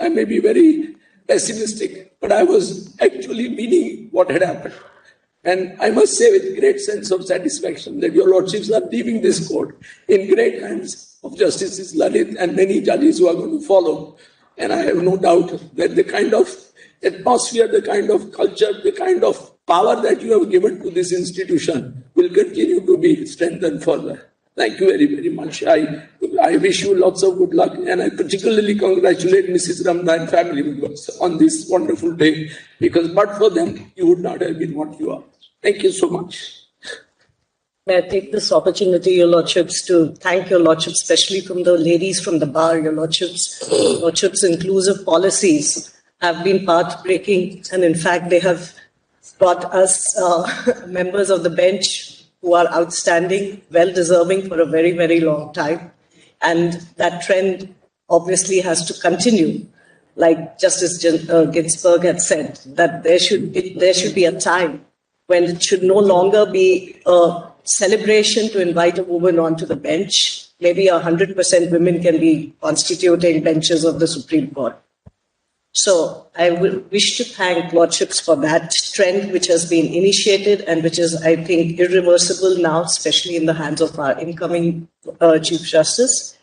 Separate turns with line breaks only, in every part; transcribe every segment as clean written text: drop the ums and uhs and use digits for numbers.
I may be very pessimistic, but I was actually meaning what had happened. And I must say with great sense of satisfaction that your lordships are leaving this court in great hands of Justices Lalit and many judges who are going to follow. And I have no doubt that the kind of atmosphere, the kind of culture, the kind of power that you have given to this institution will continue to be strengthened further. Thank you very, very much. I wish you lots of good luck, and I particularly congratulate Mrs. Rmna and family members on this wonderful day, because but for them, you would not have been what you are. Thank you so much.
May I take this opportunity, Your Lordships, to thank Your Lordships, especially from the ladies from the bar, Your Lordships' inclusive policies have been path-breaking, and in fact, they have brought us members of the bench who are outstanding, well-deserving for a very, very long time. And that trend obviously has to continue. Like Justice Ginsburg had said, that there should be a time when it should no longer be a celebration to invite a woman onto the bench. Maybe 100% women can be constituting benches of the Supreme Court. So I wish to thank Lordships for that trend which has been initiated and which is, I think, irreversible now, especially in the hands of our incoming Chief Justice.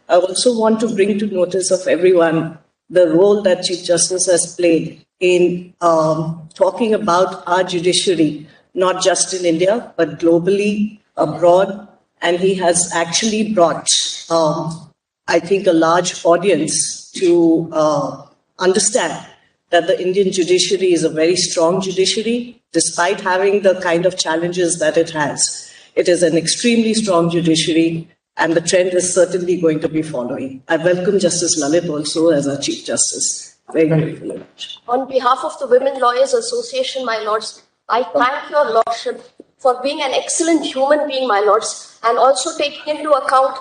I also want to bring to notice of everyone the role that Chief Justice has played in talking about our judiciary, not just in India, but globally, abroad. And he has actually brought, I think, a large audience to understand that the Indian judiciary is a very strong judiciary, despite having the kind of challenges that it has. It is an extremely strong judiciary, and the trend is certainly going to be following. I welcome Justice Lalit also as our Chief Justice. Very grateful.
On behalf of the Women Lawyers Association, my lords, I thank your lordship for being an excellent human being, my lords, and also taking into account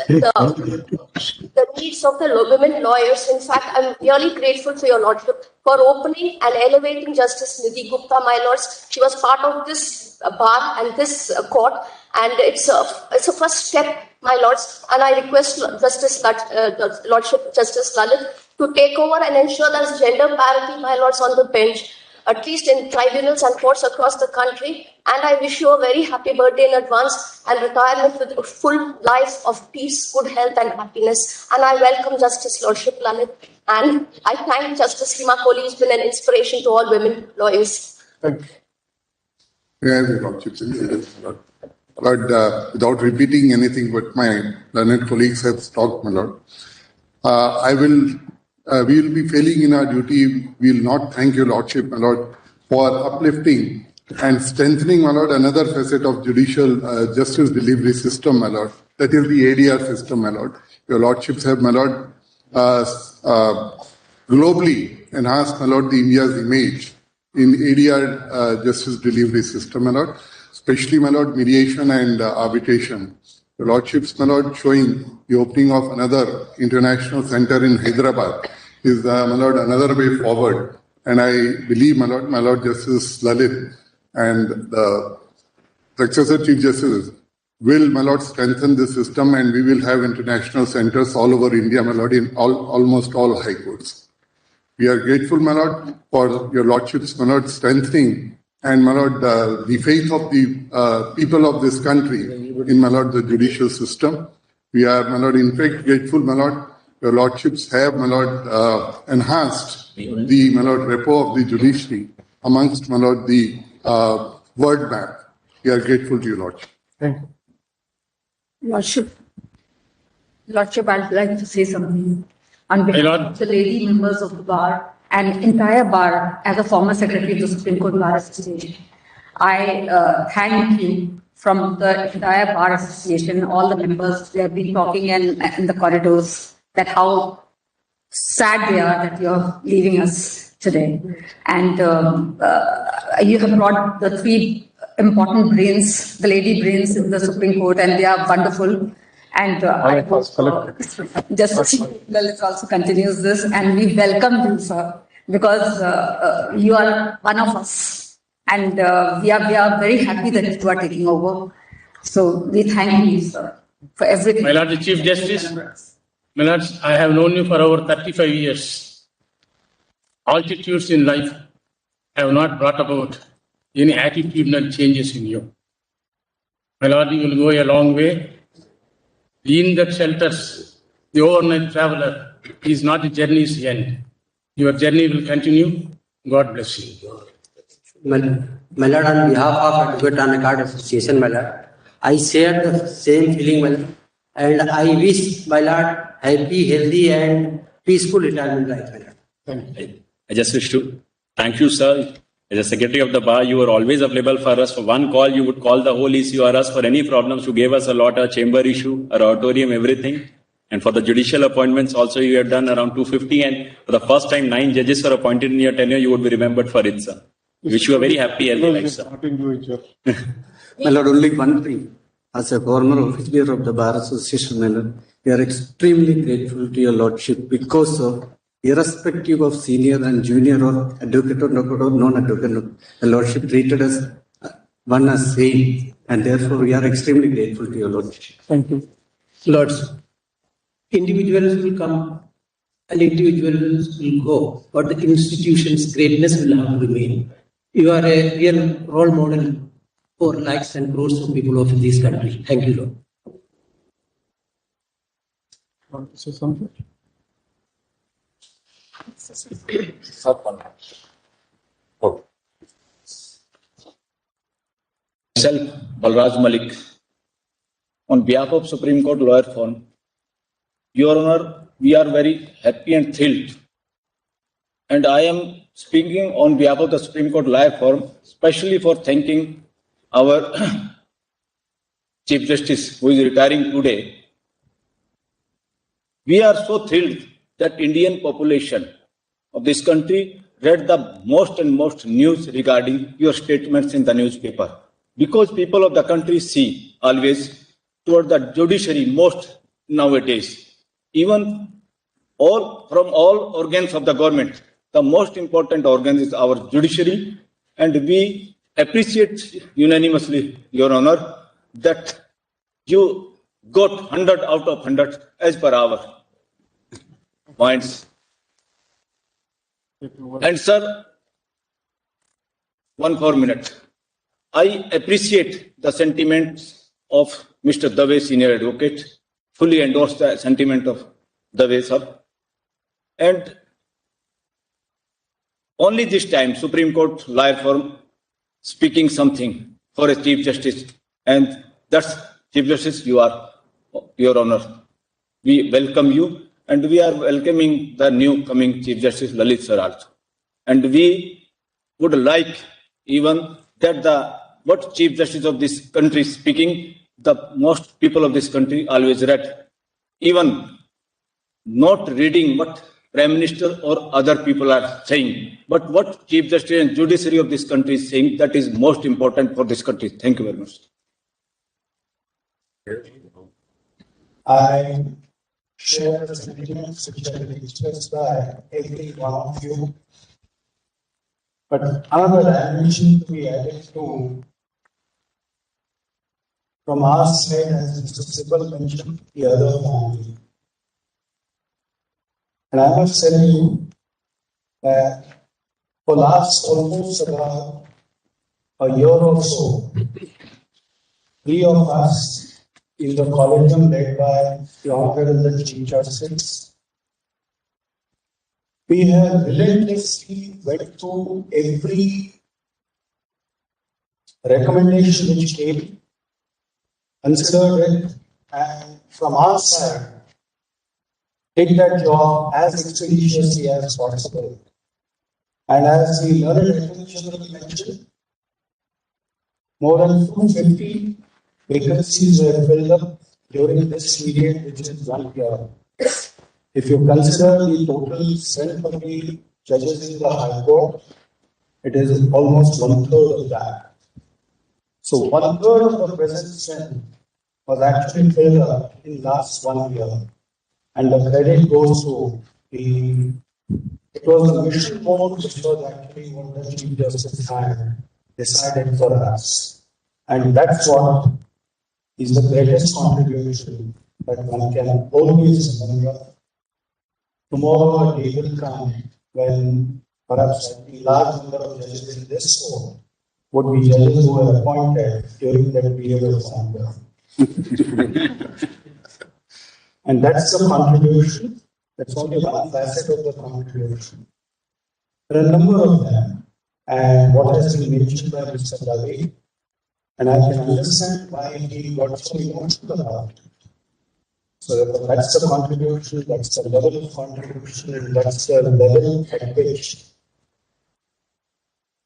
the needs of the women lawyers. In fact, I'm really grateful to your lordship for opening and elevating Justice Nidhi Gupta, my lords. She was part of this bar and this court, and it's a first step, my lords. And I request Lordship Justice Lalit to take over and ensure there's gender parity, my lords, on the bench, at least in tribunals and courts across the country. And I wish you a very happy birthday in advance and retirement with a full life of peace, good health and happiness. And I welcome Justice Lordship Lalit. And I thank Justice Hima Kohli, who's been an inspiration to all women lawyers.
Thank you. Yes, Lord, without repeating anything what my learned colleagues have talked, my Lord, we will be failing in our duty. We will not thank your Lordship, my Lord, for uplifting and strengthening, my Lord, another facet of judicial justice delivery system, my Lord. That is the ADR system, my Lord. Your Lordships have, my Lord, globally enhanced, my Lord, the India's image in ADR justice delivery system, my Lord, especially, my Lord, mediation and arbitration. Your Lordships, my Lord, showing the opening of another international center in Hyderabad is, my Lord, another way forward. And I believe, my Lord Justice Lalit and the successor Chief Justice will, my Lord, strengthen the system, and we will have international centers all over India, my Lord, in almost all high courts. We are grateful, my Lord, for your Lordships, my Lord, strengthening and, my Lord, the faith of the people of this country in, my Lord, the judicial system. We are, my Lord, in fact grateful, my Lord, your Lordships have, my Lord, enhanced the, my Lord, repo of the judiciary amongst, my Lord, the word map. We are grateful to you, Lordship.
Thank you. Lordship, I'd like to say something. On behalf of the lady members of the bar and entire bar, as a former secretary of the Supreme Court Bar Association, I thank you from the entire Bar Association, all the members. They have been talking in the corridors that how sad they are that you're leaving us today. And you have brought the three important brains, the lady brains in the Supreme Court, and they are wonderful. And I hope Justice Lalit also continues this, and we welcome you, sir, because you are one of us, and we are very happy that you are taking over. So we thank you, sir, for everything.
My Lord the Chief Justice, My lords, I have known you for over 35 years. Altitudes in life have not brought about any attitudinal changes in you. My lord, you will go a long way. The inn that shelters the overnight traveler is not the journey's end. Your journey will continue. God bless you.
My lord, on behalf of Advocate and Card Association, my lord, I share the same feeling, my lord, and I wish my lord happy, healthy, and peaceful retirement life, my lord.
Thank you.
I just wish to thank you, sir. As a secretary of the bar, you were always available for us. For one call, you would call the whole issue or us for any problems. You gave us a lot, a chamber issue, a auditorium, everything. And for the judicial appointments also, you have done around 250. And for the first time, 9 judges were appointed in your tenure. You would be remembered for it, sir. Wish you a very happy life, sir.
My lord, only one thing. As a former officer of the Bar Association, my lord, we are extremely grateful to your lordship because of, irrespective of senior and junior or advocate or non-advocate, the lordship treated us one as same, and therefore we are extremely grateful to your lordship.
Thank you.
Lords, individuals will come and individuals will go, but the institution's greatness will have to remain. You are a real role model for lakhs and crores of people of this country. Thank you, Lord.
Want to say something?
Myself, Balraj Malik, on behalf of Supreme Court Lawyer Firm, Your Honor, we are very happy and thrilled. And I am speaking on behalf of the Supreme Court Lawyer Firm, especially for thanking our Chief Justice, who is retiring today. We are so thrilled that Indian population of this country read the most and most news regarding your statements in the newspaper. Because people of the country see always toward the judiciary most nowadays. Even from all organs of the government, the most important organ is our judiciary, and we appreciate unanimously, Your Honor, that you got 100 out of 100 as per our points. And sir, 1 more minute. I appreciate the sentiments of Mr. Dave, senior advocate, fully endorse the sentiment of Dave, sir. And only this time, Supreme Court Lawyer Firm speaking something for a Chief Justice, and that's Chief Justice, you are, Your Honor. We welcome you, and we are welcoming the new coming Chief Justice Lalit sir also. And we would like even that what Chief Justice of this country is speaking, the most people of this country always read. Even not reading what Prime Minister or other people are saying, but what Chief Justice and Judiciary of this country is saying, that is most important for this country. Thank you very much.
I share the sentiments which have been expressed by every one of you. But another dimension to be added to, from our side, as Mr. Sibal mentioned, the other family. And I must tell you that for last almost about a year or so, 3 of us in the collegium led by the Honorable Chief Justice, we have relentlessly went through every recommendation which came, considered it, and from our side, take that job as expeditiously as possible. And as the learned Attorney General mentioned, more than 250 vacancies were filled up during this period, which is 1 year. If you consider the total strength of the judges in the High Court, it is almost 1/3 of that. So 1/3 of the present strength was actually filled up in last 1 year. And the credit goes to it was the mission board which was actually what the Chief Justice had decided for us. And that's what is the greatest contribution that one can always remember tomorrow a day will come when perhaps a large number of judges in this court would be judges who were appointed during that period of hunger. And that's the contribution. That's only one facet of the contribution. There are a number of them. And what has been mentioned by Mr. Ravi, and I can understand why he got so emotional about it. So that's the contribution, that's the level of contribution, and that's the level at which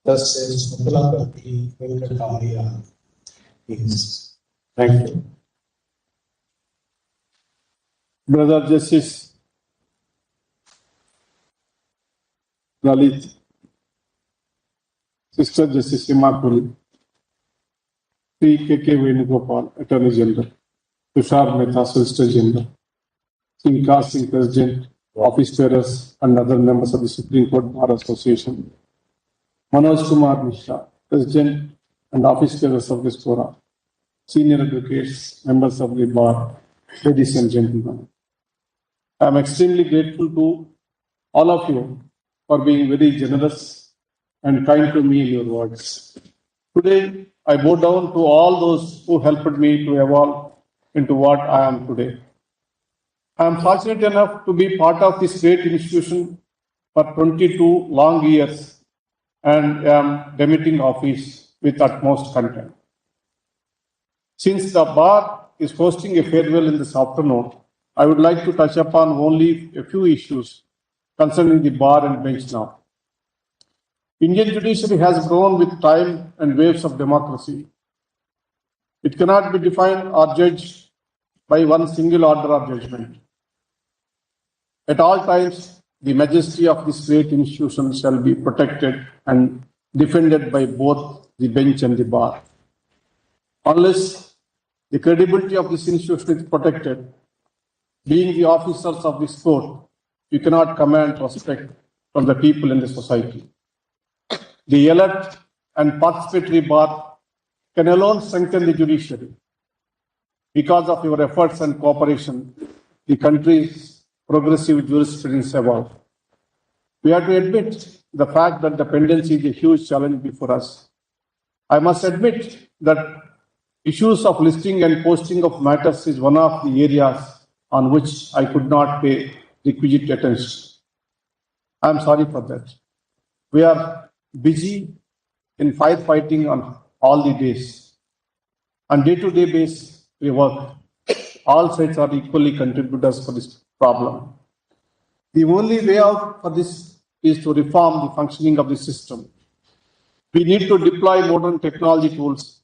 thus says Mutalapati Venkatramaya is. Thank you.
Brother Justice Lalit, Sister Justice Imapuri, P. K. Venugopal, Attorney General, Tushar Mehta, Solicitor General, Singh Singh, President, Office Bearers, and other members of the Supreme Court Bar Association, Manoj Kumar Mishra, President and Office Bearers of this forum, senior advocates, members of the bar, ladies and gentlemen. I am extremely grateful to all of you for being very generous and kind to me in your words. Today, I bow down to all those who helped me to evolve into what I am today. I am fortunate enough to be part of this great institution for 22 long years and am demitting office with utmost content. Since the bar is hosting a farewell in this afternoon, I would like to touch upon only a few issues concerning the bar and bench now. Indian judiciary has grown with time and waves of democracy. It cannot be defined or judged by one single order of judgment. At all times, the majesty of this great institution shall be protected and defended by both the bench and the bar. Unless the credibility of this institution is protected, being the officers of this court, you cannot command respect from the people in the society. The elect and participatory bar can alone strengthen the judiciary. Because of your efforts and cooperation, the country's progressive jurisprudence evolved. We have to admit the fact that dependency is a huge challenge before us. I must admit that issues of listing and posting of matters is one of the areas on which I could not pay requisite attention. I am sorry for that. We are busy in firefighting on all the days. On day-to-day basis, we work. All sides are equally contributors for this problem. The only way out for this is to reform the functioning of the system. We need to deploy modern technology tools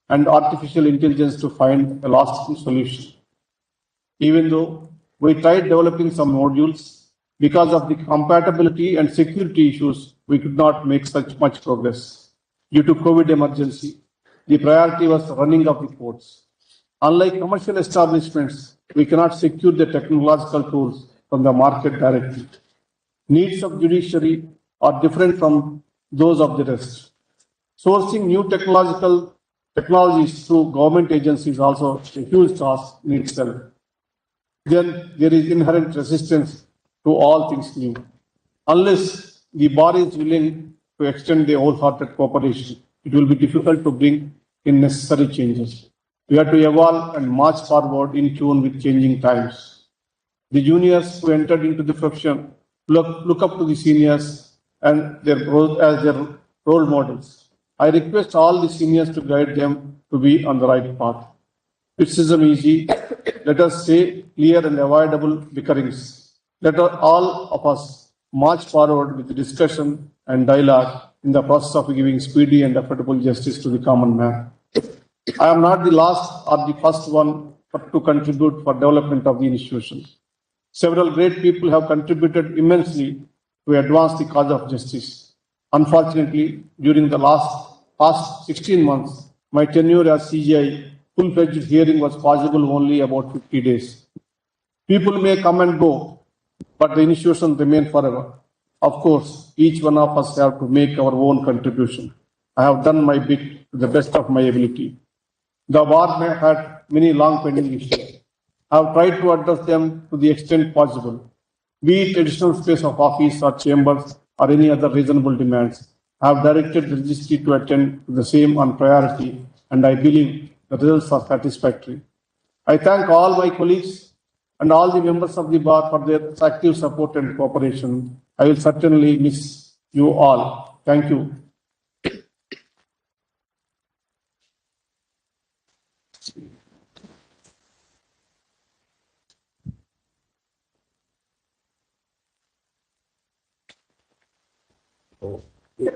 and artificial intelligence to find a lasting solution. Even though we tried developing some modules, because of the compatibility and security issues, we could not make such much progress. Due to COVID emergency, the priority was running of the courts. Unlike commercial establishments, we cannot secure the technological tools from the market directly. Needs of judiciary are different from those of the rest. Sourcing new technologies through government agencies is also a huge task in itself. Then there is inherent resistance to all things new. Unless the bar is willing to extend the wholehearted cooperation, it will be difficult to bring in necessary changes. We have to evolve and march forward in tune with changing times. The juniors who entered into the profession look up to the seniors and their as their role models. I request all the seniors to guide them to be on the right path. Criticism easy. Let us stay clear and avoidable bickerings. Let all of us march forward with discussion and dialogue in the process of giving speedy and affordable justice to the common man. I am not the last or the first one to contribute for development of the institution. Several great people have contributed immensely to advance the cause of justice. Unfortunately, during the past 16 months, my tenure as CJI full-fledged hearing was possible only about 50 days. People may come and go, but the institution remains forever. Of course, each one of us have to make our own contribution. I have done my bit to the best of my ability. The bar had many long pending issues. I have tried to address them to the extent possible. be it additional space of office or chambers or any other reasonable demands. I have directed the registry to attend to the same on priority, and I believe the results are satisfactory. I thank all my colleagues and all the members of the bar for their active support and cooperation. I will certainly miss you all. Thank you.
Yeah.